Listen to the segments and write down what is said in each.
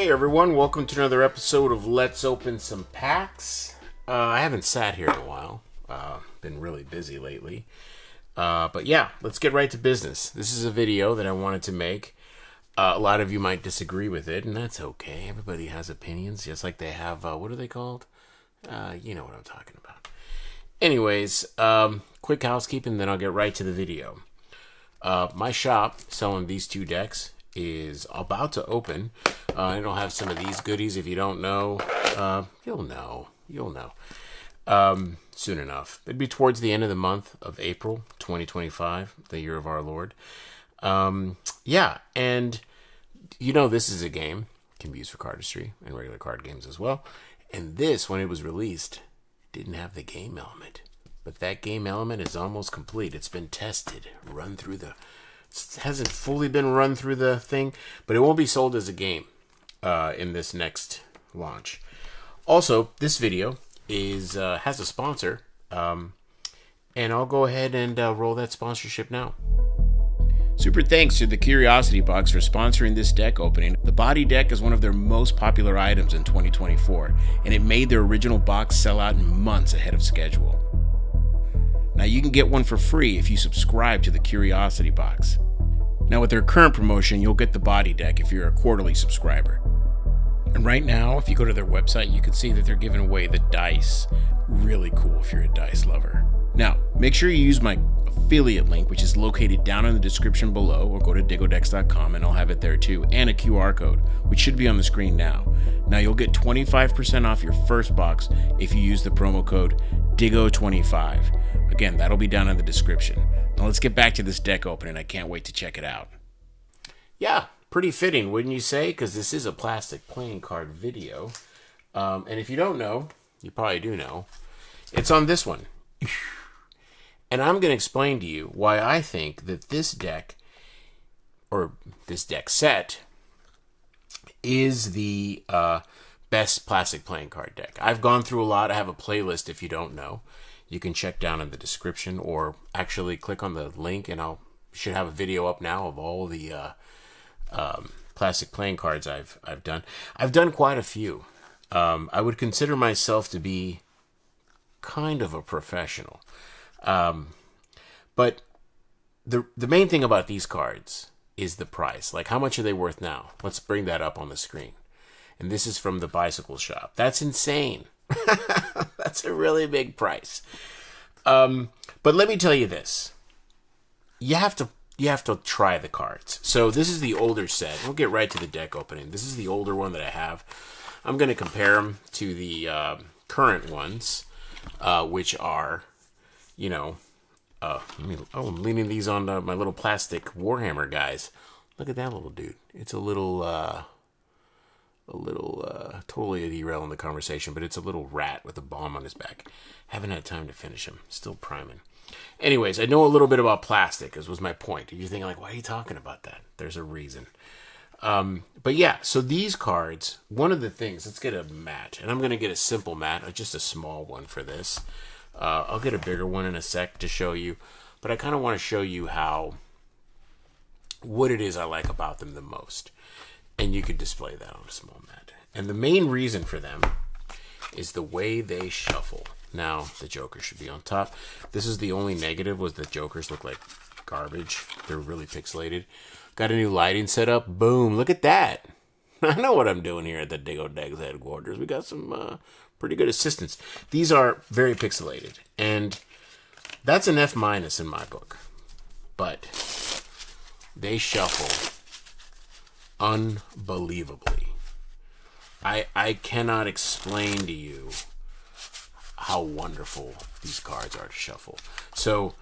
Hey everyone, welcome to another episode of Let's Open Some Packs. I haven't sat here in a while. Been really busy lately. But yeah, let's get right to business. This is a video that I wanted to make. A lot of you might disagree with it, and that's okay. Everybody has opinions, just like they have, what are they called? You know what I'm talking about. Anyways, quick housekeeping, then I'll get right to the video. My shop selling these two decks is about to open. It'll have some of these goodies. If you don't know, you'll know soon enough. It'd be towards the end of the month of April 2025, the year of our Lord. Yeah, and you know this is a game, can be used for cardistry and regular card games as well. And this, when it was released, didn't have the game element. But that game element is almost complete. It's been tested, run through the... It hasn't fully been run through the thing, but it won't be sold as a game in this next launch. Also, this video is has a sponsor, and I'll go ahead and roll that sponsorship now. Super thanks to the Curiosity Box for sponsoring this deck opening. The body deck is one of their most popular items in 2024, and it made their original box sell out in months ahead of schedule. Now you can get one for free if you subscribe to the Curiosity Box. Now with their current promotion, you'll get the body deck if you're a quarterly subscriber. And right now, if you go to their website, you can see that they're giving away the dice. Really cool if you're a dice lover. Now, make sure you use my affiliate link, which is located down in the description below, or go to digodex.com and I'll have it there too, and a QR code, which should be on the screen now. Now you'll get 25% off your first box if you use the promo code DIGO25. Again, that'll be down in the description. Now let's get back to this deck opening. I can't wait to check it out. Yeah, pretty fitting, wouldn't you say? Because this is a plastic playing card video. And if you don't know, you probably do know, it's on this one. And I'm going to explain to you why I think that this deck, or this deck set, is the best plastic playing card deck. I've gone through a lot. I have a playlist if you don't know. You can check down in the description, or actually click on the link and should have a video up now of all the plastic playing cards I've done. I've done quite a few. I would consider myself to be kind of a professional. But the main thing about these cards is the price. Like, how much are they worth now? Let's bring that up on the screen. And this is from the bicycle shop. That's insane. That's a really big price. But let me tell you this. You have to try the cards. So this is the older set. We'll get right to the deck opening. This is the older one that I have. I'm going to compare them to the current ones, which are, you know, I'm leaning these on my little plastic Warhammer guys. Look at that little dude. It's a little totally derailing the conversation, but it's a little rat with a bomb on his back. Haven't had time to finish him. Still priming. Anyways, I know a little bit about plastic, as was my point. You're thinking, like, why are you talking about that? There's a reason. But yeah, so these cards, one of the things, let's get a mat. And I'm going to get a simple mat, just a small one for this. I'll get a bigger one in a sec to show you. But I kind of want to show you what it is I like about them the most. And you could display that on a small mat. And the main reason for them is the way they shuffle. Now, the Joker should be on top. This is the only negative, was the Jokers look like garbage. They're really pixelated. Got a new lighting set up. Boom, look at that. I know what I'm doing here at the Digo Decks headquarters. We got some pretty good assistants. These are very pixelated. And that's an F- in my book. But they shuffle unbelievably. I cannot explain to you how wonderful these cards are to shuffle. So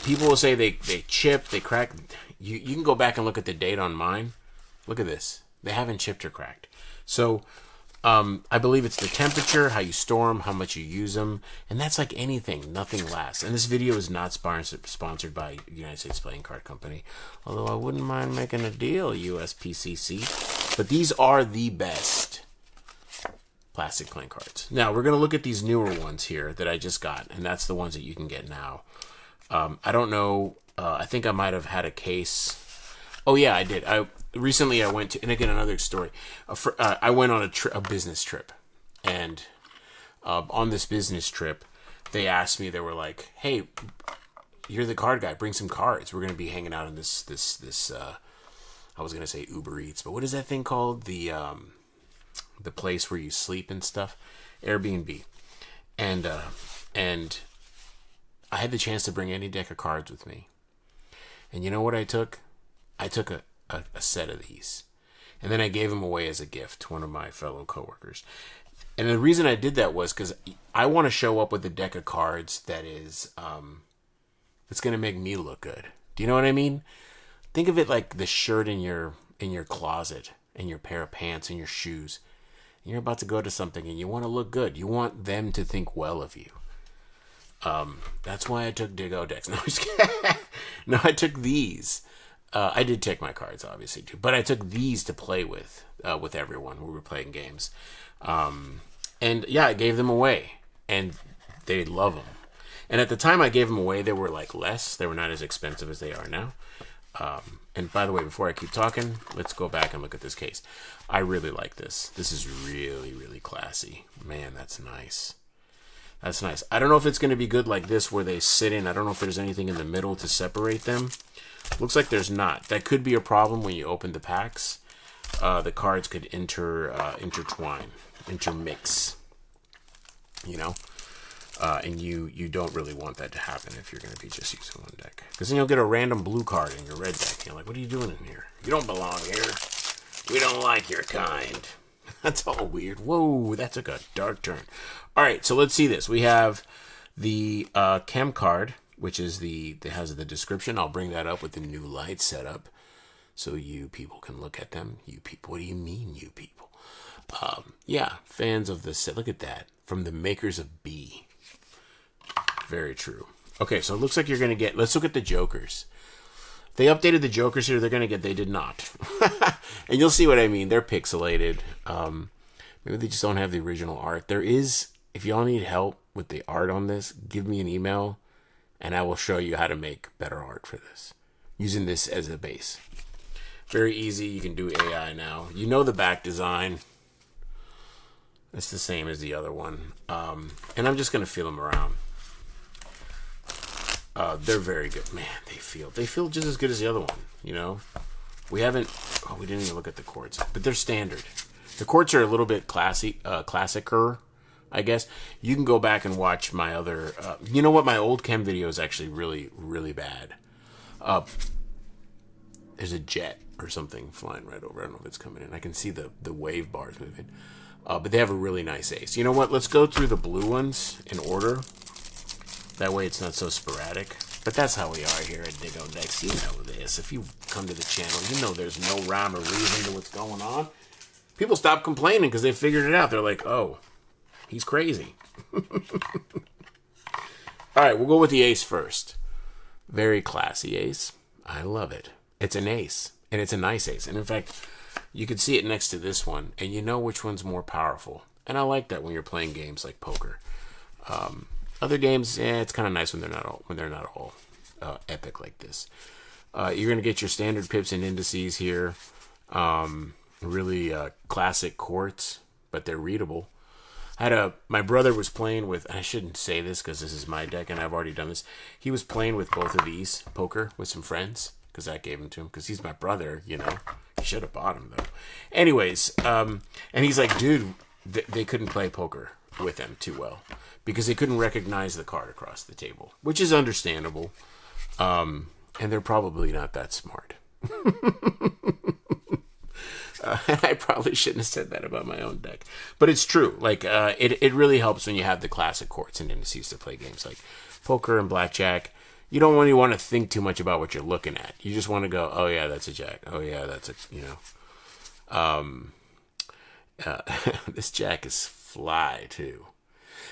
people will say they chip, they crack. You can go back and look at the date on mine. Look at this. They haven't chipped or cracked. So I believe it's the temperature, how you store them, how much you use them, and that's like anything. Nothing lasts. And this video is not sponsored by United States Playing Card Company, although I wouldn't mind making a deal, USPCC. But these are the best plastic playing cards. Now we're going to look at these newer ones here that I just got, and that's the ones that you can get now. I don't know. I think I might have had a case. Oh yeah, I did. recently I went to, and again, another story. I went on a business trip, and on this business trip, they asked me. They were like, "Hey, you're the card guy. Bring some cards. We're gonna be hanging out in this. I was gonna say Uber Eats, but what is that thing called? The place where you sleep and stuff, Airbnb, and I had the chance to bring any deck of cards with me. And you know what I took? I took a set of these. And then I gave them away as a gift to one of my fellow coworkers. And the reason I did that was because I want to show up with a deck of cards that is, that's going to make me look good. Do you know what I mean? Think of it like the shirt in your closet and your pair of pants and your shoes. And you're about to go to something and you want to look good. You want them to think well of you. That's why I took Dig Out decks. No, I'm just kidding. No, I took these. I did take my cards, obviously, too. But I took these to play with everyone when we were playing games. And, yeah, I gave them away. And they love them. And at the time I gave them away, they were, like, less. They were not as expensive as they are now. And, by the way, before I keep talking, let's go back and look at this case. I really like this. This is really, really classy. Man, that's nice. That's nice. I don't know if it's going to be good like this where they sit in. I don't know if there's anything in the middle to separate them. Looks like there's not. That could be a problem when you open the packs. The cards could intertwine, intermix, you know? And you don't really want that to happen if you're going to be just using one deck. Because then you'll get a random blue card in your red deck. And you're like, what are you doing in here? You don't belong here. We don't like your kind. That's all weird. Whoa, that took a dark turn. All right, so let's see this. We have the KEM card, which is that has the description. I'll bring that up with the new light setup so you people can look at them. You people, what do you mean, you people? Yeah, fans of the set. Look at that. From the makers of B. Very true. Okay, so it looks like you're going to get... Let's look at the Jokers. They updated the Jokers here. They're going to get... They did not. And you'll see what I mean. They're pixelated. Maybe they just don't have the original art. There is... If y'all need help with the art on this, give me an email, and I will show you how to make better art for this. Using this as a base. Very easy. You can do AI now. You know the back design. It's the same as the other one. And I'm just going to feel them around. They're very good. Man, they feel just as good as the other one, you know? We didn't even look at the quartz, but they're standard. The quartz are a little bit classicer, I guess. You can go back and watch my other, you know what? My old KEM video is actually really, really bad. There's a jet or something flying right over. I don't know if it's coming in. I can see the wave bars moving. But they have a really nice ace. You know what? Let's go through the blue ones in order. That way it's not so sporadic. But that's how we are here at Dig Out Decks. You know this. If you come to the channel, you know there's no rhyme or reason to what's going on. People stop complaining because they figured it out. They're like, oh, he's crazy. All right, we'll go with the ace first. Very classy ace. I love it. It's an ace. And it's a nice ace. And in fact, you can see it next to this one. And you know which one's more powerful. And I like that when you're playing games like poker. Other games, it's kind of nice when they're not all epic like this. You're gonna get your standard pips and indices here. Really classic quartz, but they're readable. My brother was playing with. I shouldn't say this because this is my deck, and I've already done this. He was playing with both of these poker with some friends because I gave them to him because he's my brother. You know, he should have bought him though. Anyways, and he's like, dude, they couldn't play poker with them too well. Because they couldn't recognize the card across the table, which is understandable. And they're probably not that smart. I probably shouldn't have said that about my own deck. But it's true. Like, it really helps when you have the classic quartz and indices to play games like poker and blackjack. You don't really want to think too much about what you're looking at. You just want to go, oh, yeah, that's a jack. Oh, yeah, that's a, you know. This jack is fly, too.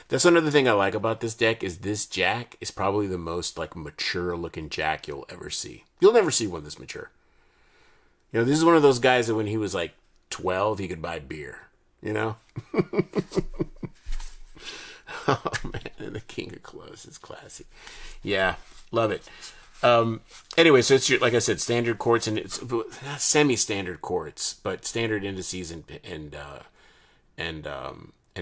That's another thing I like about this deck is this jack is probably the most like mature looking jack you'll ever see. You'll never see one this mature. You know, this is one of those guys that when he was like 12, he could buy beer, you know? Oh man, and the King of Clubs is classy. Yeah, love it. Anyway, so it's your, like I said, standard quartz, and it's not semi-standard quartz, but standard indices and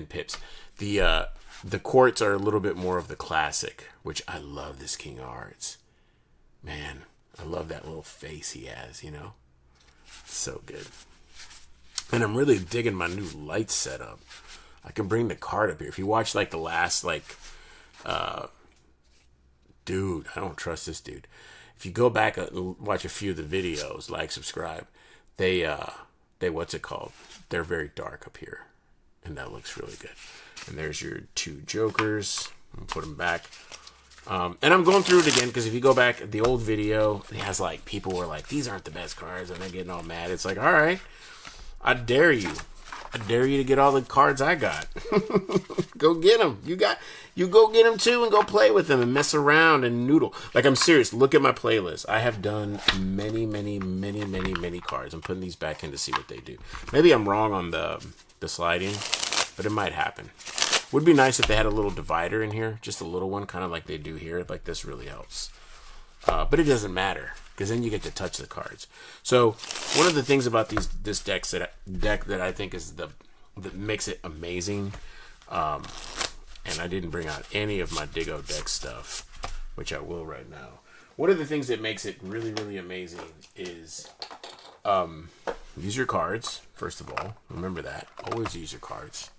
pips. The quartz are a little bit more of the classic, which I love. This King Arts, man, I love that little face he has. You know, so good. And I'm really digging my new light setup. I can bring the card up here. If you watch like the last dude, I don't trust this dude. If you go back and watch a few of the videos, like, subscribe, they what's it called? They're very dark up here, and that looks really good. And there's your two jokers. I'm gonna put them back. And I'm going through it again because if you go back, the old video, it has like people were like, these aren't the best cards, and they're getting all mad. It's like, all right, I dare you. I dare you to get all the cards I got. Go get them. You go get them too and go play with them and mess around and noodle. Like, I'm serious. Look at my playlist. I have done many, many, many, many, many cards. I'm putting these back in to see what they do. Maybe I'm wrong on the sliding, but it might happen. Would be nice if they had a little divider in here, just a little one, kind of like they do here. Like, this really helps. But it doesn't matter, because then you get to touch the cards. So one of the things about this deck that I think is that makes it amazing, and I didn't bring out any of my Digo deck stuff, which I will right now. One of the things that makes it really, really amazing is use your cards, first of all. Remember that. Always use your cards.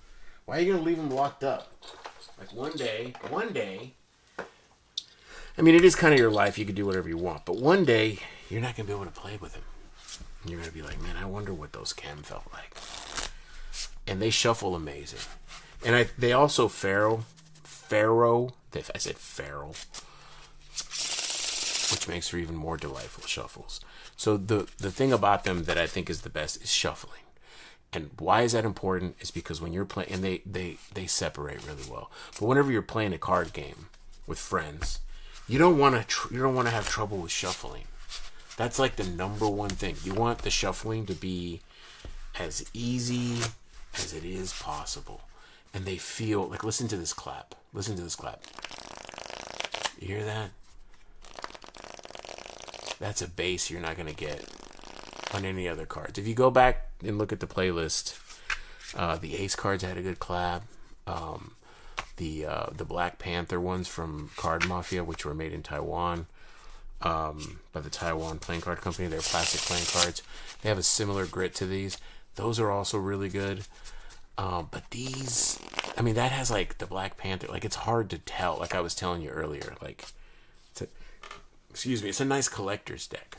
Why are you going to leave them locked up? Like, one day, I mean, it is kind of your life. You can do whatever you want. But one day, you're not going to be able to play with them. And you're going to be like, man, I wonder what those KEM felt like. And they shuffle amazing. And they also Pharaoh, I said Pharaoh, which makes for even more delightful shuffles. So the thing about them that I think is the best is shuffling. And why is that important? Is because when you're playing, and they separate really well. But whenever you're playing a card game with friends, you don't want to have trouble with shuffling. That's like the number one thing. You want the shuffling to be as easy as it is possible. And they feel like, listen to this clap. Listen to this clap. You hear that? That's a bass you're not going to get on any other cards. If you go back and look at the playlist, the Ace cards had a good clap. The Black Panther ones from Card Mafia, which were made in Taiwan by the Taiwan Playing Card Company. They're plastic playing cards. They have a similar grit to these. Those are also really good. But these, I mean, that has like the Black Panther. Like, it's hard to tell. Like I was telling you earlier. Like, it's a nice collector's deck.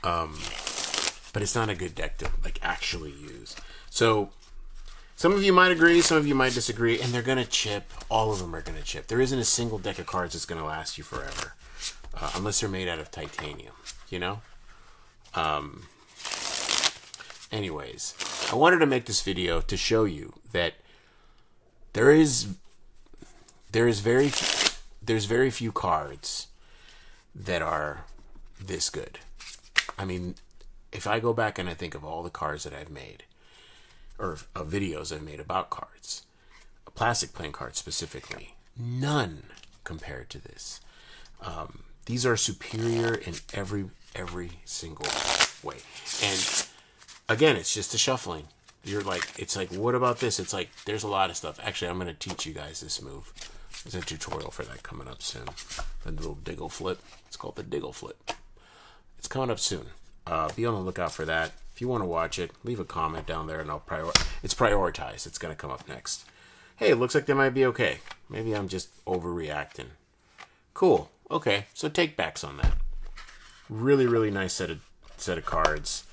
But it's not a good deck to like actually use. So some of you might agree, some of you might disagree, and they're gonna chip. All of them are gonna chip. There isn't a single deck of cards that's gonna last you forever, unless they're made out of titanium. You know. Anyways, I wanted to make this video to show you that there's very few cards that are this good. I mean, if I go back and I think of all the cards that I've made, or videos I've made about cards, plastic playing cards specifically, none compared to this. These are superior in every single way. And again, it's just the shuffling. You're like, it's like, what about this? It's like, there's a lot of stuff. Actually, I'm going to teach you guys this move. There's a tutorial for that coming up soon. The little Diggle flip. It's called the Diggle flip. It's coming up soon. Be on the lookout for that. If you want to watch it, leave a comment down there, and it's prioritized. It's going to come up next. Hey, it looks like they might be okay. Maybe I'm just overreacting. Cool. Okay, so take backs on that. Really, really nice set of cards.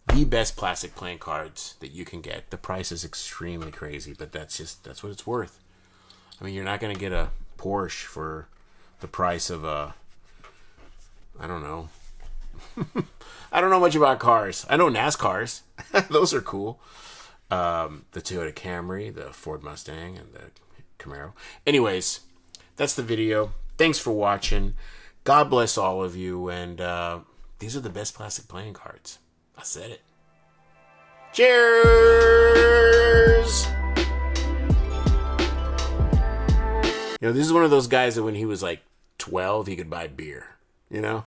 The best plastic playing cards that you can get. The price is extremely crazy, but that's what it's worth. I mean, you're not going to get a Porsche for the price of a, I don't know. I don't know much about cars. I know NASCARs. Those are cool. The Toyota Camry, the Ford Mustang, and the Camaro. Anyways, that's the video. Thanks for watching. God bless all of you. And these are the best plastic playing cards. I said it. Cheers! You know, this is one of those guys that when he was like 12, he could buy beer, you know?